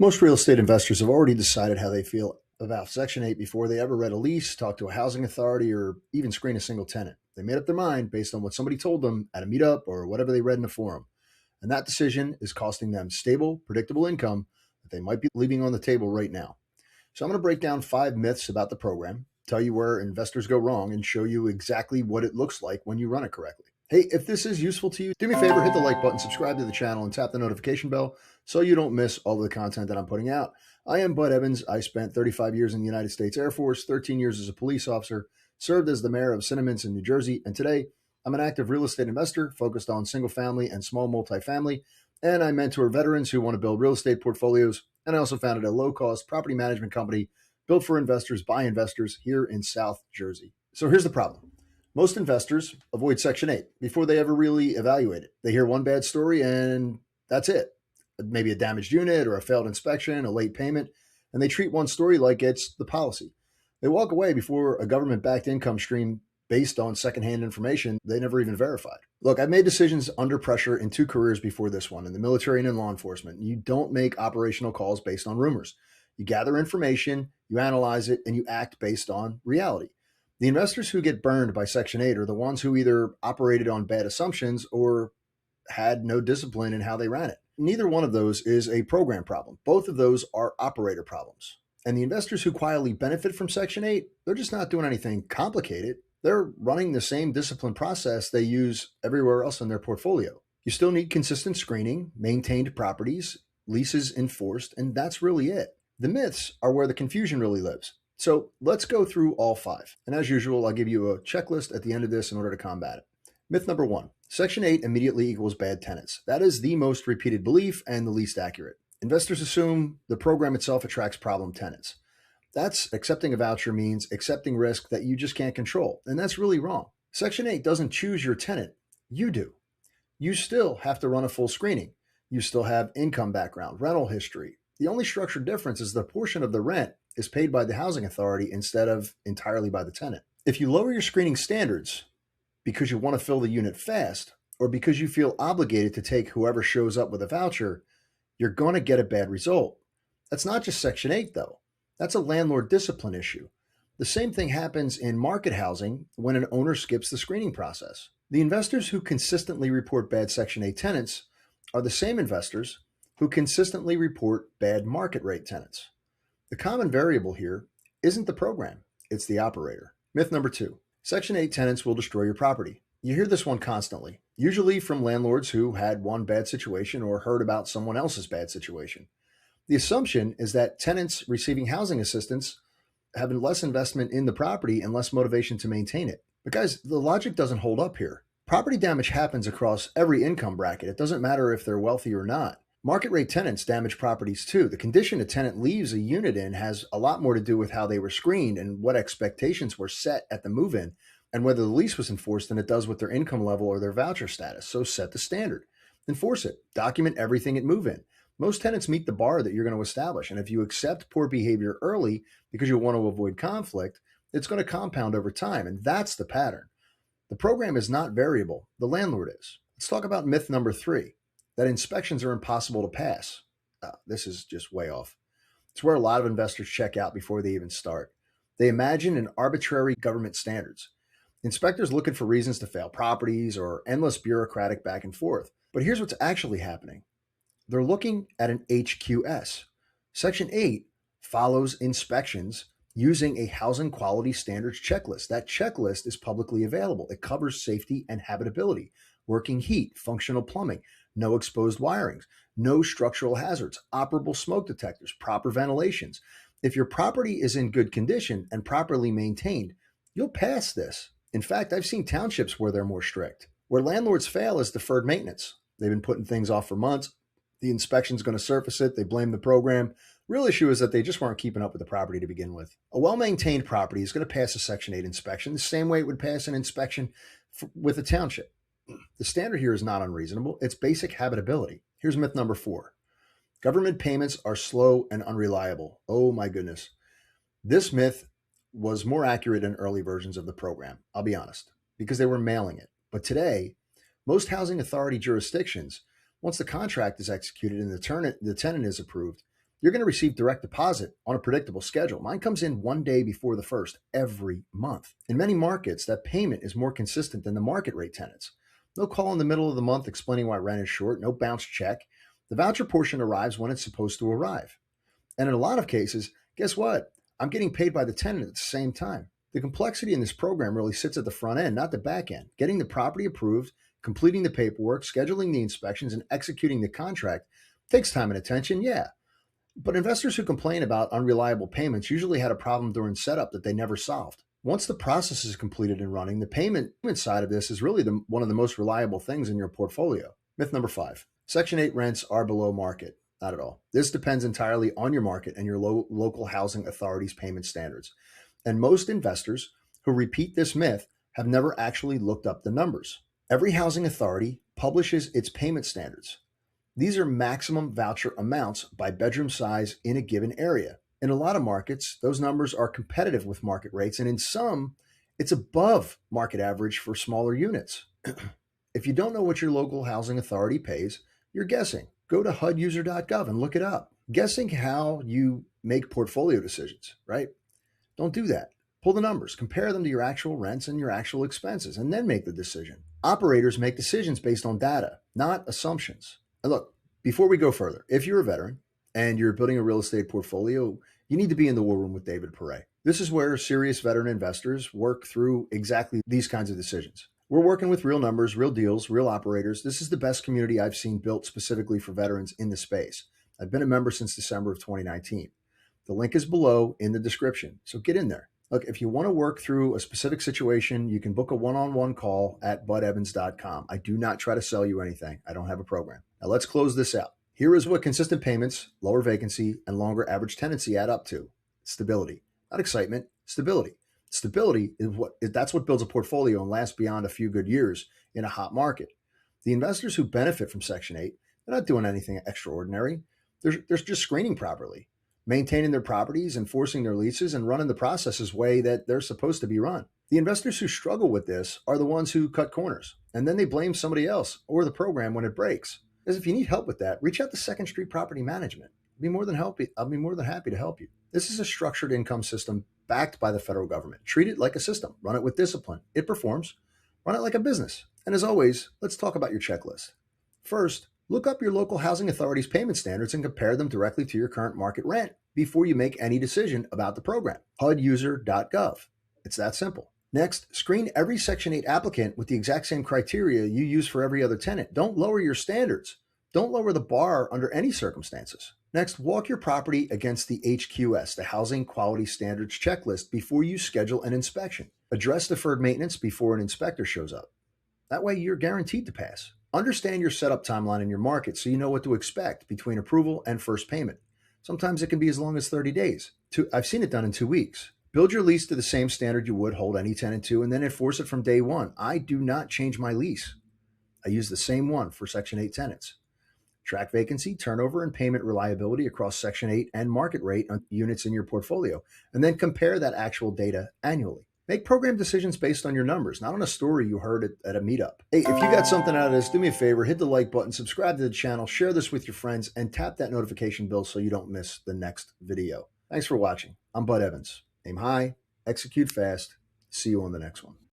Most real estate investors have already decided how they feel about Section 8 before they ever read a lease, talked to a housing authority, or even screen a single tenant. They made up their mind based on what somebody told them at a meetup or whatever they read in a forum. And that decision is costing them stable, predictable income that they might be leaving on the table right now. So I'm going to break down 5 myths about the program, tell you where investors go wrong, and show you exactly what it looks like when you run it correctly. Hey, if this is useful to you, do me a favor, hit the like button, subscribe to the channel, and tap the notification bell so you don't miss all of the content that I'm putting out. I am Bud Evans. I spent 35 years in the United States Air Force, 13 years as a police officer, served as the mayor of Cinnamons in New Jersey, and today I'm an active real estate investor focused on single family and small multifamily, and I mentor veterans who want to build real estate portfolios, and I also founded a low-cost property management company built for investors by investors here in South Jersey. So here's the problem. Most investors avoid Section 8 before they ever really evaluate it. They hear one bad story and that's it. Maybe a damaged unit or a failed inspection, a late payment, and they treat one story like it's the policy. They walk away before a government-backed income stream based on secondhand information they never even verified. Look, I've made decisions under pressure in 2 careers before this one, in the military and in law enforcement. You don't make operational calls based on rumors. You gather information, you analyze it, and you act based on reality. The investors who get burned by Section 8 are the ones who either operated on bad assumptions or had no discipline in how they ran it. Neither one of those is a program problem. Both of those are operator problems. And the investors who quietly benefit from Section 8, they're just not doing anything complicated. They're running the same discipline process they use everywhere else in their portfolio. You still need consistent screening, maintained properties, leases enforced, and that's really it. The myths are where the confusion really lives. So let's go through all 5. And as usual, I'll give you a checklist at the end of this in order to combat it. Myth number 1, Section 8 immediately equals bad tenants. That is the most repeated belief and the least accurate. Investors assume the program itself attracts problem tenants. That's accepting a voucher means accepting risk that you just can't control. And that's really wrong. Section 8 doesn't choose your tenant. You do. You still have to run a full screening. You still have income background, rental history. The only structured difference is the portion of the rent is paid by the housing authority instead of entirely by the tenant. If you lower your screening standards because you want to fill the unit fast or because you feel obligated to take whoever shows up with a voucher, you're going to get a bad result. That's not just Section 8, though. That's a landlord discipline issue. The same thing happens in market housing when an owner skips the screening process. The investors who consistently report bad Section 8 tenants are the same investors who consistently report bad market rate tenants. The common variable here isn't the program, it's the operator. Myth number 2, Section 8 tenants will destroy your property. You hear this one constantly, usually from landlords who had one bad situation or heard about someone else's bad situation. The assumption is that tenants receiving housing assistance have less investment in the property and less motivation to maintain it. But guys, the logic doesn't hold up here. Property damage happens across every income bracket. It doesn't matter if they're wealthy or not. Market rate tenants damage properties too. The condition a tenant leaves a unit in has a lot more to do with how they were screened and what expectations were set at the move-in and whether the lease was enforced than it does with their income level or their voucher status. So set the standard. Enforce it. Document everything at move-in. Most tenants meet the bar that you're going to establish. And if you accept poor behavior early because you want to avoid conflict, it's going to compound over time. And that's the pattern. The program is not variable. The landlord is. Let's talk about myth number 3. That inspections are impossible to pass. This is just way off. It's where a lot of investors check out before they even start. They imagine an arbitrary government standards. Inspectors looking for reasons to fail properties or endless bureaucratic back and forth. But here's what's actually happening. They're looking at an HQS. Section 8 follows inspections using a housing quality standards checklist. That checklist is publicly available. It covers safety and habitability, working heat, functional plumbing, no exposed wirings, no structural hazards, operable smoke detectors, proper ventilations. If your property is in good condition and properly maintained, you'll pass this. In fact, I've seen townships where they're more strict. Where landlords fail is deferred maintenance. They've been putting things off for months. The inspection's going to surface it. They blame the program. Real issue is that they just weren't keeping up with the property to begin with. A well-maintained property is going to pass a Section 8 inspection the same way it would pass an inspection with a township. The standard here is not unreasonable. It's basic habitability. Here's myth number 4. Government payments are slow and unreliable. Oh my goodness. This myth was more accurate in early versions of the program, I'll be honest, because they were mailing it. But today, most housing authority jurisdictions, once the contract is executed and the tenant is approved, You're going to receive direct deposit on a predictable schedule. Mine comes in one day before the first every month. In many markets, that payment is more consistent than the market rate tenants. No call in the middle of the month explaining why rent is short, no bounce check. The voucher portion arrives when it's supposed to arrive. And in a lot of cases, guess what? I'm getting paid by the tenant at the same time. The complexity in this program really sits at the front end, not the back end. Getting the property approved, completing the paperwork, scheduling the inspections, and executing the contract takes time and attention, yeah. But investors who complain about unreliable payments usually had a problem during setup that they never solved. Once the process is completed and running, the payment side of this is really one of the most reliable things in your portfolio. Myth number 5, Section 8 rents are below market. Not at all. This depends entirely on your market and your local housing authority's payment standards. And most investors who repeat this myth have never actually looked up the numbers. Every housing authority publishes its payment standards. These are maximum voucher amounts by bedroom size in a given area. In a lot of markets, those numbers are competitive with market rates, and in some, it's above market average for smaller units. If you don't know what your local housing authority pays, you're guessing. Go to huduser.gov and look it up. Guessing how you make portfolio decisions, right? Don't do that. Pull the numbers, compare them to your actual rents and your actual expenses, and then make the decision. Operators make decisions based on data, not assumptions. And look, before we go further, if you're a veteran and you're building a real estate portfolio, you need to be in the war room with David Perret. This is where serious veteran investors work through exactly these kinds of decisions. We're working with real numbers, real deals, real operators. This is the best community I've seen built specifically for veterans in the space. I've been a member since December of 2019. The link is below in the description, so get in there. Look, if you want to work through a specific situation, you can book a one-on-one call at budevans.com. I do not try to sell you anything. I don't have a program. Now let's close this out. Here is what consistent payments, lower vacancy, and longer average tenancy add up to. Stability. Not excitement, stability. Stability that's what builds a portfolio and lasts beyond a few good years in a hot market. The investors who benefit from Section 8, they're not doing anything extraordinary. They're just screening properly, maintaining their properties, enforcing their leases, and running the processes way that they're supposed to be run. The investors who struggle with this are the ones who cut corners, and then they blame somebody else or the program when it breaks. Because if you need help with that, reach out to Second Street Property Management. I'll be more than happy to help you. This is a structured income system backed by the federal government. Treat it like a system. Run it with discipline. It performs. Run it like a business. And as always, let's talk about your checklist. First, look up your local housing authority's payment standards and compare them directly to your current market rent before you make any decision about the program. huduser.gov. It's that simple. Next, screen every Section 8 applicant with the exact same criteria you use for every other tenant. Don't lower your standards. Don't lower the bar under any circumstances. Next, walk your property against the HQS, the Housing Quality Standards Checklist, before you schedule an inspection. Address deferred maintenance before an inspector shows up. That way, you're guaranteed to pass. Understand your setup timeline in your market so you know what to expect between approval and first payment. Sometimes it can be as long as 30 days. I've seen it done in 2 weeks. Build your lease to the same standard you would hold any tenant to, and then enforce it from day one. I do not change my lease. I use the same one for Section 8 tenants. Track vacancy, turnover, and payment reliability across Section 8 and market rate on units in your portfolio, and then compare that actual data annually. Make program decisions based on your numbers, not on a story you heard at a meetup. Hey, if you got something out of this, do me a favor, hit the like button, subscribe to the channel, share this with your friends, and tap that notification bell so you don't miss the next video. Thanks for watching. I'm Bud Evans. Aim high, execute fast. See you on the next one.